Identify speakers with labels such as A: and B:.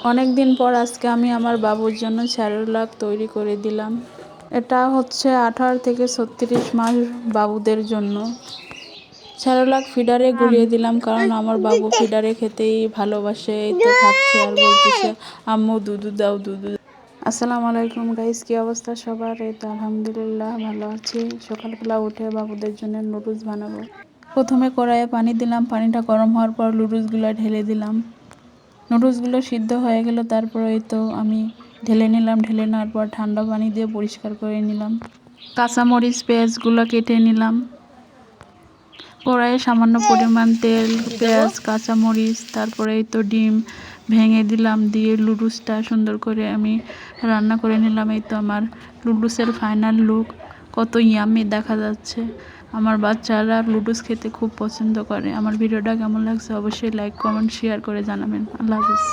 A: অনেক দিন পর আজকে আমি আমার বাবুর জন্য স্যারেলাক তৈরি করে দিলাম। এটা হচ্ছে 18 থেকে 36 মাস বাবুদের জন্য। স্যারেলাক ফিডারে গুলিয়ে দিলাম, কারণ আমার বাবু ফিডারে খেতেই ভালোবাসে। এই তো খাচ্ছে আর বলতেছে আম্মু দুধু দাও, দুধু। আসসালামু আলাইকুম গাইস, কি অবস্থা সবার? এই তো আলহামদুলিল্লাহ ভালো আছি। সকালবেলা উঠে বাবুদের জন্য নুডলস বানাবো। প্রথমে কড়াইয়ে পানি দিলাম, পানিটা গরম হওয়ার পর নুডলসগুলো ঢেলে দিলাম। নুডলসগুলো সিদ্ধ হয়ে গেল, তারপরে এই তো আমি ঢেলে নিলাম। ঢেলে নেওয়ার পর ঠান্ডা পানি দিয়ে পরিষ্কার করে নিলাম। কাঁচামরিচ পেঁয়াজগুলো কেটে নিলাম। কড়াইয়ে সামান্য পরিমাণ তেল, পেঁয়াজ, কাঁচামরিচ, তারপরে এই তো ডিম ভেঙে দিলাম। দিয়ে নুডলসটা সুন্দর করে আমি রান্না করে নিলাম। এই তো আমার নুডলসের ফাইনাল লুক, কত ইয়াম্মি দেখা যাচ্ছে। আমার বাচ্চারা নুডলস খেতে খুব পছন্দ করে। আমার ভিডিওটা কেমন লাগছে অবশ্যই লাইক, কমেন্ট, শেয়ার করে জানাবেন। আল্লাহ হাফিজ।